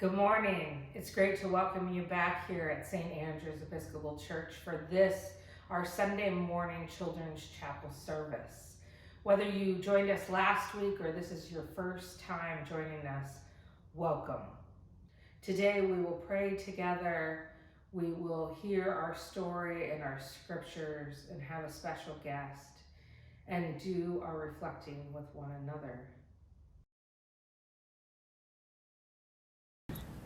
Good morning. It's great to welcome you back here at St. Andrew's Episcopal Church for this, our Sunday morning Children's Chapel service. Whether you joined us last week or this is your first time joining us, welcome. Today we will pray together. We will hear our story and our scriptures and have a special guest and do our reflecting with one another.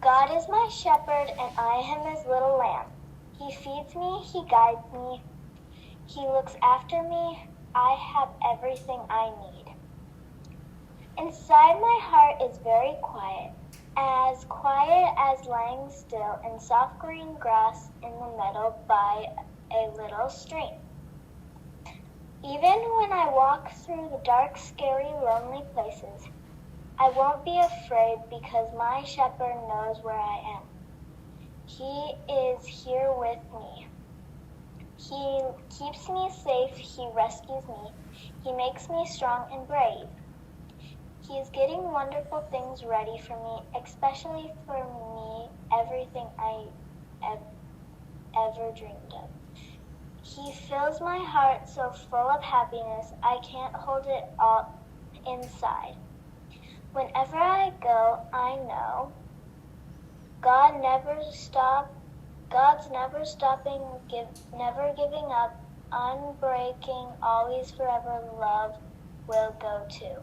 God is my shepherd, and I am his little lamb. He feeds me, he guides me, he looks after me. I have everything I need. Inside my heart is very quiet as lying still in soft green grass in the meadow by a little stream. Even when I walk through the dark, scary, lonely places, I won't be afraid because my shepherd knows where I am. He is here with me. He keeps me safe. He rescues me. He makes me strong and brave. He is getting wonderful things ready for me, especially for me, everything I ever dreamed of. He fills my heart so full of happiness, I can't hold it all inside. Whenever I go, I know God's never stopping, never giving up, unbreaking, always forever love will go too.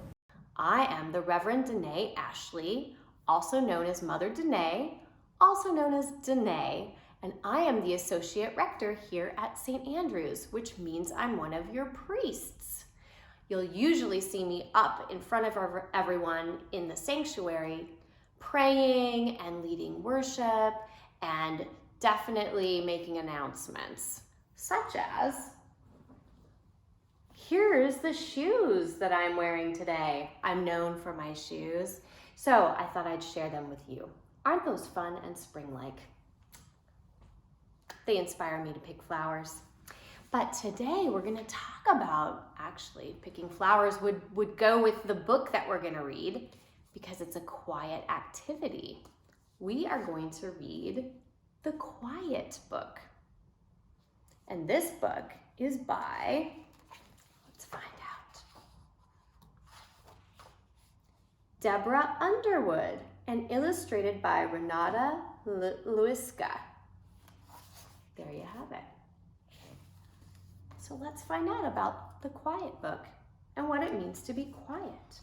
I am the Reverend Danae Ashley, also known as Mother Danae, also known as Danae, and I am the Associate Rector here at St. Andrew's, which means I'm one of your priests. You'll usually see me up in front of everyone in the sanctuary, praying and leading worship and definitely making announcements, such as, here's the shoes that I'm wearing today. I'm known for my shoes, so I thought I'd share them with you. Aren't those fun and spring-like? They inspire me to pick flowers. But today we're going to talk about, actually, picking flowers would go with the book that we're going to read because it's a quiet activity. We are going to read The Quiet Book. And this book is by, let's find out, Deborah Underwood and illustrated by Renata Luiska. There you have it. So let's find out about the Quiet Book and what it means to be quiet.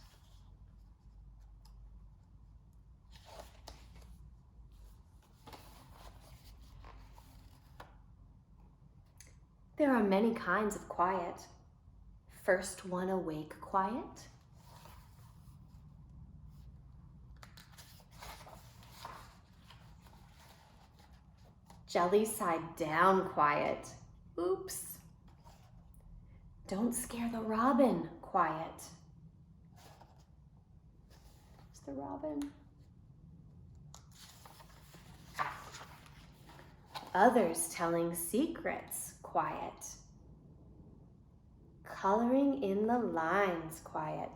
There are many kinds of quiet. First one, awake quiet. Jelly side down quiet. Oops. Don't scare the robin quiet. It's the robin. Others telling secrets quiet. Coloring in the lines quiet.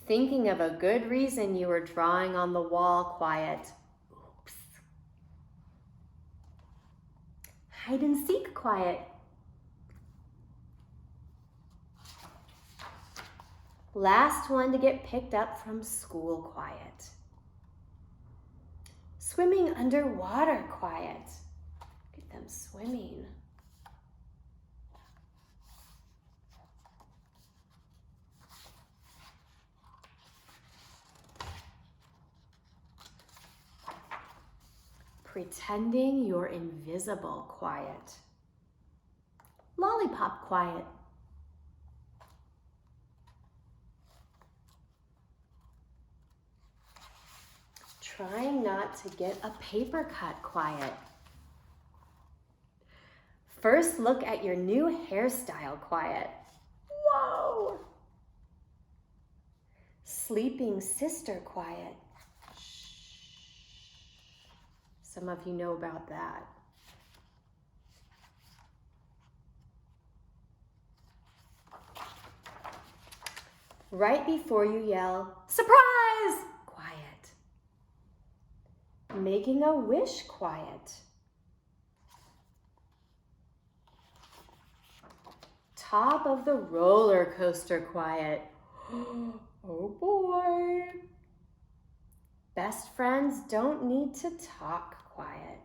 Thinking of a good reason you were drawing on the wall quiet. Oops. Hide and seek quiet. Last one to get picked up from school quiet. Swimming underwater quiet. Look at them swimming. Pretending you're invisible quiet. Lollipop quiet. Trying not to get a paper cut quiet. First look at your new hairstyle quiet. Whoa! Sleeping sister quiet. Some of you know about that. Right before you yell, surprise, quiet. Making a wish, quiet. Top of the roller coaster, quiet. Oh boy. Best friends don't need to talk, quiet.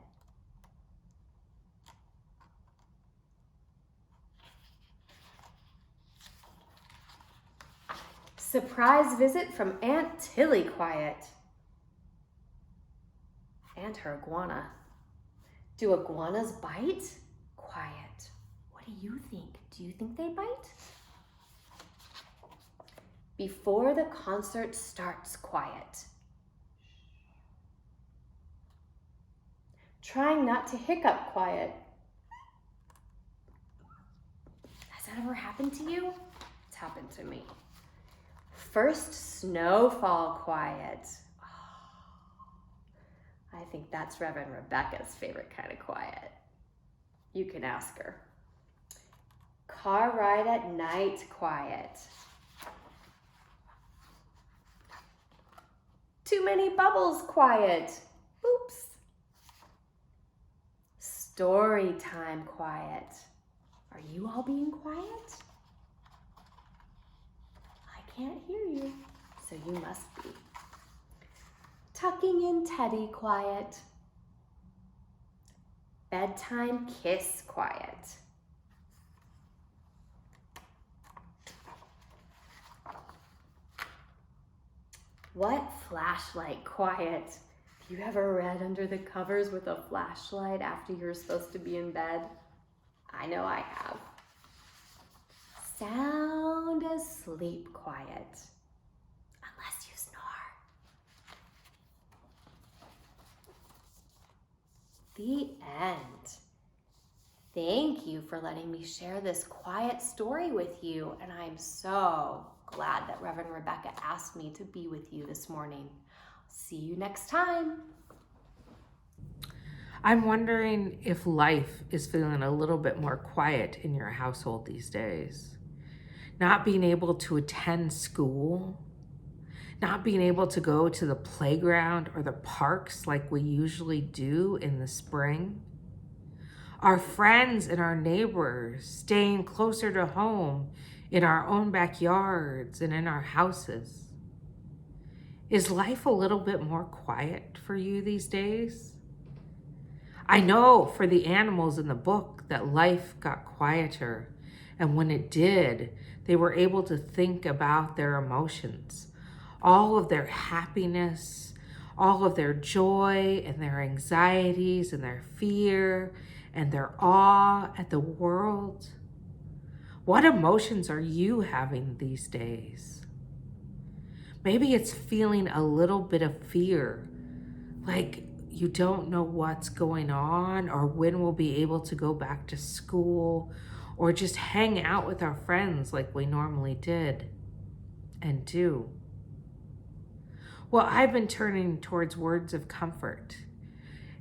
Surprise visit from Aunt Tilly, quiet. And her iguana. Do iguanas bite? Quiet. What do you think? Do you think they bite? Before the concert starts, quiet. Trying not to hiccup, quiet. Has that ever happened to you? It's happened to me. First snowfall, quiet. I think that's Reverend Rebecca's favorite kind of quiet. You can ask her. Car ride at night, quiet. Too many bubbles, quiet. Oops. Story time, quiet. Are you all being quiet? I can't hear you, so you must be. Tucking in Teddy, quiet. Bedtime kiss, quiet. What flashlight, quiet. Have you ever read under the covers with a flashlight after you're supposed to be in bed? I know I have. Sound asleep, quiet. Unless you snore. The end. Thank you for letting me share this quiet story with you, and I'm so glad that Reverend Rebecca asked me to be with you this morning. See you next time. I'm wondering if life is feeling a little bit more quiet in your household these days. Not being able to attend school, not being able to go to the playground or the parks like we usually do in the spring. Our friends and our neighbors staying closer to home in our own backyards and in our houses. Is life a little bit more quiet for you these days? I know for the animals in the book that life got quieter, and when it did, they were able to think about their emotions, all of their happiness, all of their joy and their anxieties and their fear and their awe at the world. What emotions are you having these days? Maybe it's feeling a little bit of fear, like you don't know what's going on or when we'll be able to go back to school or just hang out with our friends like we normally did and do. Well, I've been turning towards words of comfort,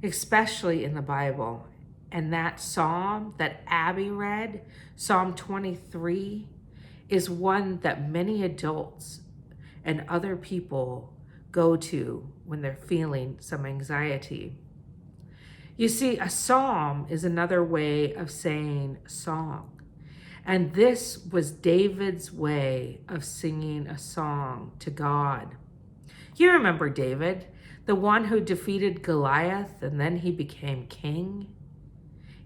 especially in the Bible. And that psalm that Abby read, Psalm 23, is one that many adults and other people go to when they're feeling some anxiety. You see, a psalm is another way of saying song. And this was David's way of singing a song to God. You remember David, the one who defeated Goliath and then he became king?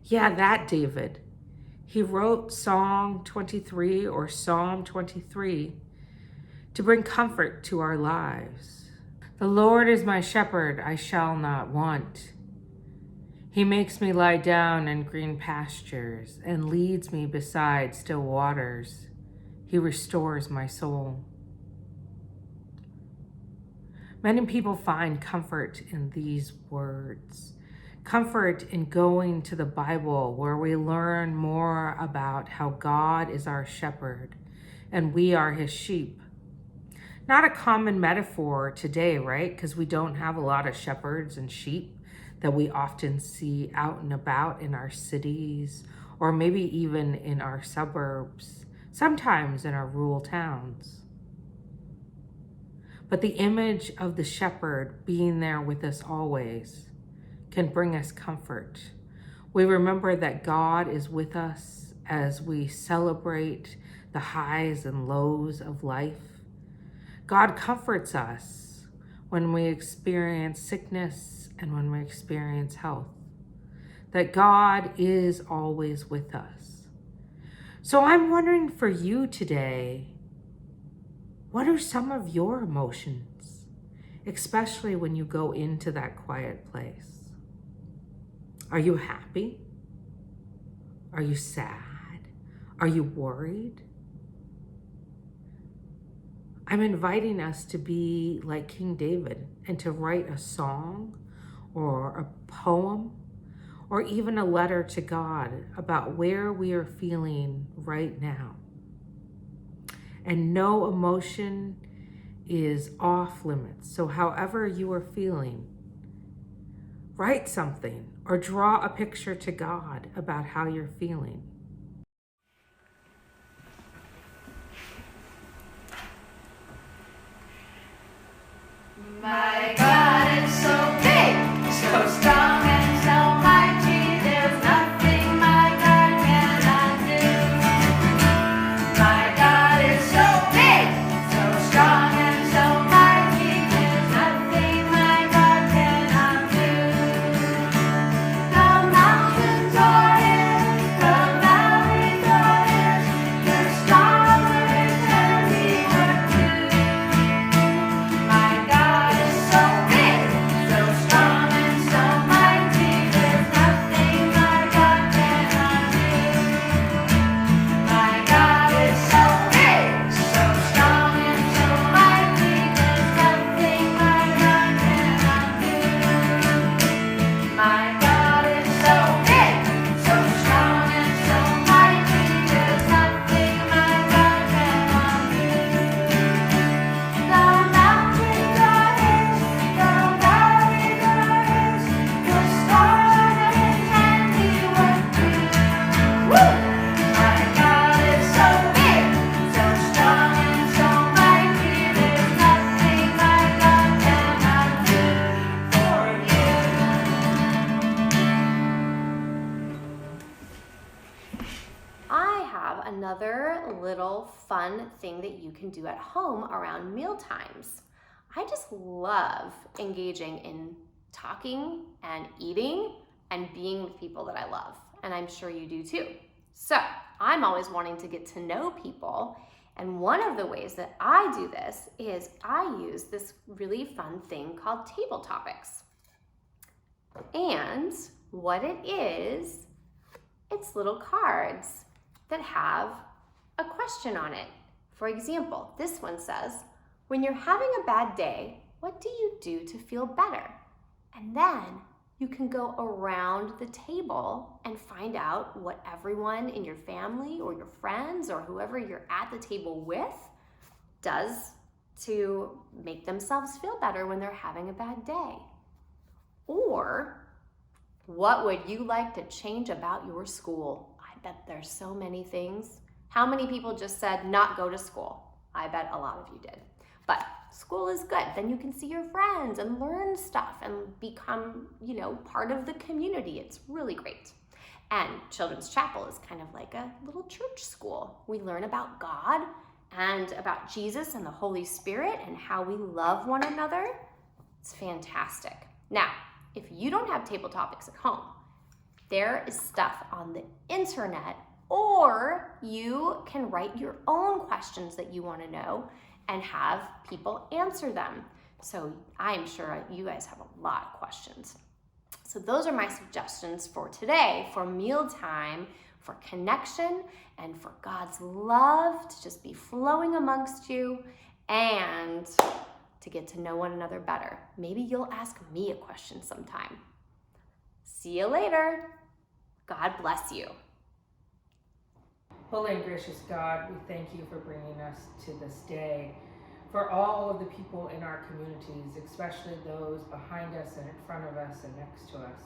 Yeah, that David. He wrote Psalm 23 or Psalm 23 to bring comfort to our lives. The Lord is my shepherd, I shall not want. He makes me lie down in green pastures and leads me beside still waters. He restores my soul. Many people find comfort in these words. Comfort in going to the Bible where we learn more about how God is our shepherd and we are his sheep. Not a common metaphor today, right? Because we don't have a lot of shepherds and sheep that we often see out and about in our cities or maybe even in our suburbs, sometimes in our rural towns. But the image of the shepherd being there with us always can bring us comfort. We remember that God is with us as we celebrate the highs and lows of life. God comforts us when we experience sickness and when we experience health. That God is always with us. So I'm wondering for you today, what are some of your emotions, especially when you go into that quiet place? Are you happy? Are you sad? Are you worried? I'm inviting us to be like King David and to write a song or a poem or even a letter to God about where we are feeling right now. And no emotion is off limits. So however you are feeling, write something or draw a picture to God about how you're feeling. My God is so big, so strong and so mighty, there's nothing my God cannot do. My God is so big, so strong and so mighty, there's nothing my God cannot do. The mountains are His, the valleys are His, the stars and He work too. My God is so big, so strong and so mighty, there's nothing my God cannot do. My God is so big, so strong and so mighty, there's nothing my God cannot do. My God is so big, so strong and so mighty, there's nothing my God cannot do. The mountains are His, the valleys are His, the stars and His handiwork too. Woo! My God is so big, so strong and so mighty, there's nothing my God cannot do for you. I have another little fun thing that you can do at home around meal times. I just love engaging in talking and eating and being with people that I love, and I'm sure you do too. So I'm always wanting to get to know people, and one of the ways that I do this is I use this really fun thing called Table Topics. And what it is, it's little cards that have a question on it. For example, this one says, when you're having a bad day, what do you do to feel better? And then you can go around the table and find out what everyone in your family or your friends or whoever you're at the table with does to make themselves feel better when they're having a bad day. Or what would you like to change about your school? I bet there's so many things. How many people just said not go to school? I bet a lot of you did. But school is good. Then you can see your friends and learn stuff and become, part of the community. It's really great. And Children's Chapel is kind of like a little church school. We learn about God and about Jesus and the Holy Spirit and how we love one another. It's fantastic. Now, if you don't have Table Topics at home, there is stuff on the internet, or you can write your own questions that you want to know and have people answer them. So I'm sure you guys have a lot of questions. So those are my suggestions for today, for mealtime, for connection, and for God's love to just be flowing amongst you and to get to know one another better. Maybe you'll ask me a question sometime. See you later. God bless you. Holy and gracious God, we thank you for bringing us to this day, for all of the people in our communities, especially those behind us and in front of us and next to us.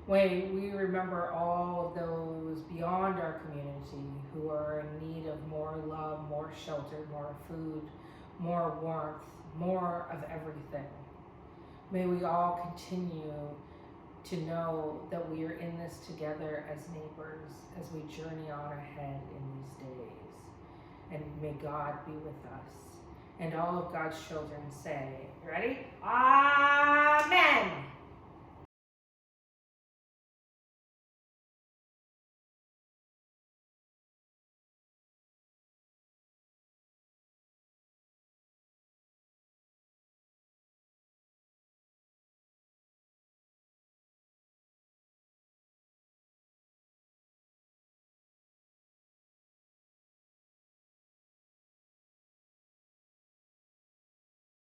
We remember all of those beyond our community who are in need of more love, more shelter, more food, more warmth, more of everything. May we all continue to know that we are in this together as neighbors as we journey on ahead in these days. And may God be with us. And all of God's children say, you ready? Amen.